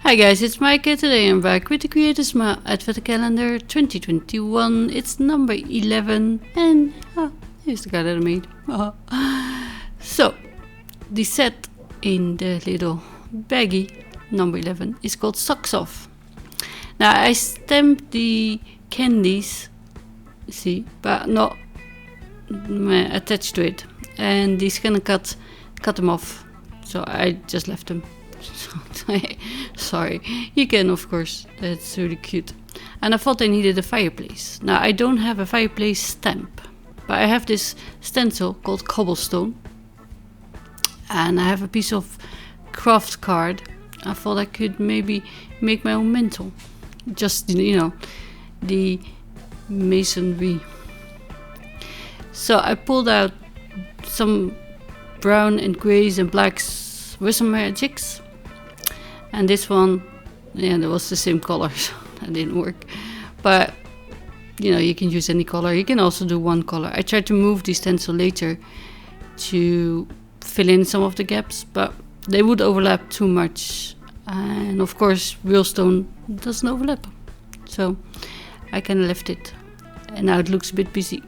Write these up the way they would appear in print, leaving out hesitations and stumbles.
Hi guys, it's Maaike. Today I'm back with the Creators Advent Calendar 2021. It's number 11 and here's the card that I made. So, the set in the little baggie, number 11, is called Socks Off. Now I stamped the candies, see, but not attached to it. And the scanner cut them off, so I just left them. Sorry, you can, of course, that's really cute. And I thought I needed a fireplace. Now I don't have a fireplace stamp, but I have this stencil called Cobblestone, and I have a piece of craft card. I thought I could maybe make my own mantle, just, you know, the masonry. So I pulled out some brown and grays and blacks Versamagics. And this one, yeah, that was the same color, so that didn't work. But, you know, you can use any color. You can also do one color. I tried to move the stencil later to fill in some of the gaps, but they would overlap too much. And of course, real stone doesn't overlap. So I kind of left it. And now it looks a bit busy.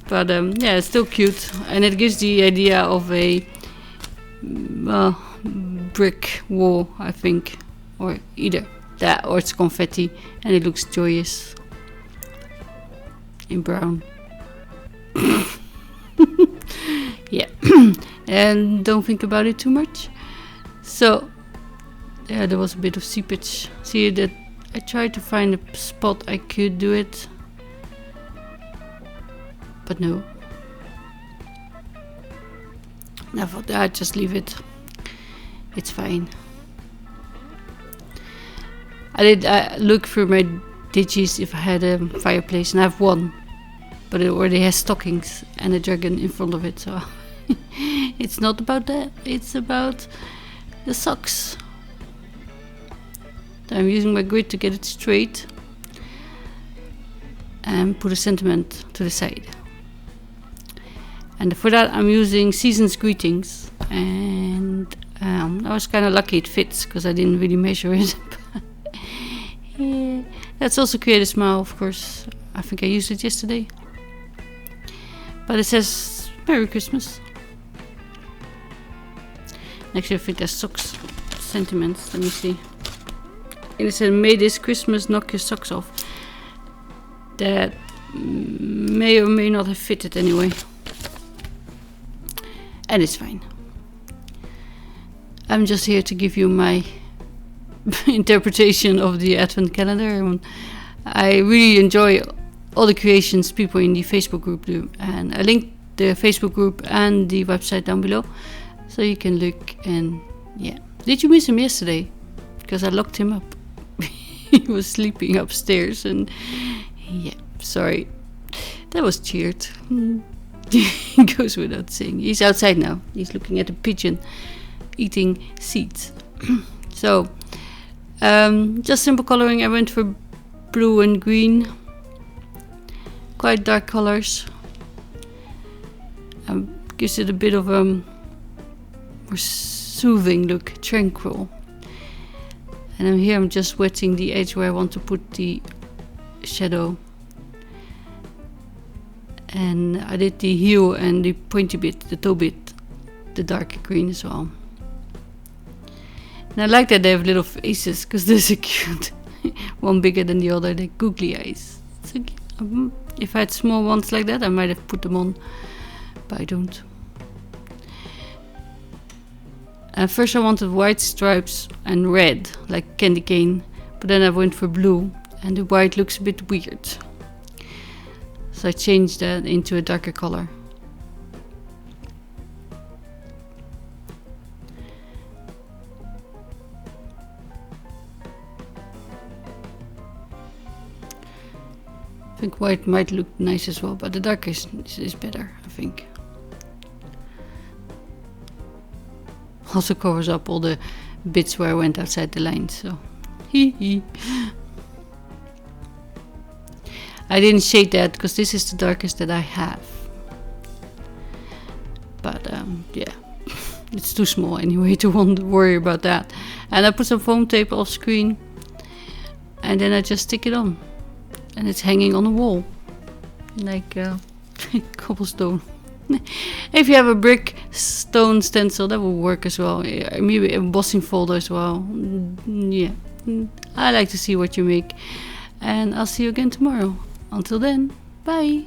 But yeah, it's still cute. And it gives the idea of a brick wall, I think, or either that or it's confetti, and it looks joyous in brown. Yeah. And don't think about it too much. So yeah, there was a bit of seepage. See that I tried to find a spot I could do it, but no. I thought I'd just leave it. It's fine. I did look through my digis if I had a fireplace, and I have one, but it already has stockings and a dragon in front of it, so it's not about that. It's about the socks. I'm using my grid to get it straight and put a sentiment to the side. And for that I'm using Season's Greetings, and I was kind of lucky it fits because I didn't really measure it. Yeah. That's also Create a Smile, of course. I think I used it yesterday. But it says Merry Christmas. Actually, I think there's socks sentiments. Let me see. And it said, May this Christmas knock your socks off. That may or may not have fitted anyway. And it's fine. I'm just here to give you my interpretation of the Advent Calendar. I really enjoy all the creations people in the Facebook group do. And I linked the Facebook group and the website down below, so you can look. And yeah. Did you miss him yesterday? Because I locked him up. He was sleeping upstairs, and yeah, sorry. That was cheered. It goes without saying. He's outside now. He's looking at a pigeon eating seeds. So, just simple coloring. I went for blue and green. Quite dark colors. Gives it a bit of a more soothing look, tranquil. And here I'm just wetting the edge where I want to put the shadow. And I did the heel and the pointy bit, the toe bit, the dark green as well. And I like that they have little faces, because they're so cute. One bigger than the other, they're googly eyes. So, if I had small ones like that, I might have put them on, but I don't. First I wanted white stripes and red, like candy cane, but then I went for blue, and the white looks a bit weird. So I changed that into a darker color. I think white might look nice as well, but the darker is better, I think. Also covers up all the bits where I went outside the line, so hee hee. I didn't shade that because this is the darkest that I have. But yeah, it's too small anyway to worry about that. And I put some foam tape off screen, and then I just stick it on, and it's hanging on the wall like cobblestone. If you have a brick stone stencil, that will work as well. Maybe a embossing folder as well. Yeah, I like to see what you make, and I'll see you again tomorrow. Until then, bye.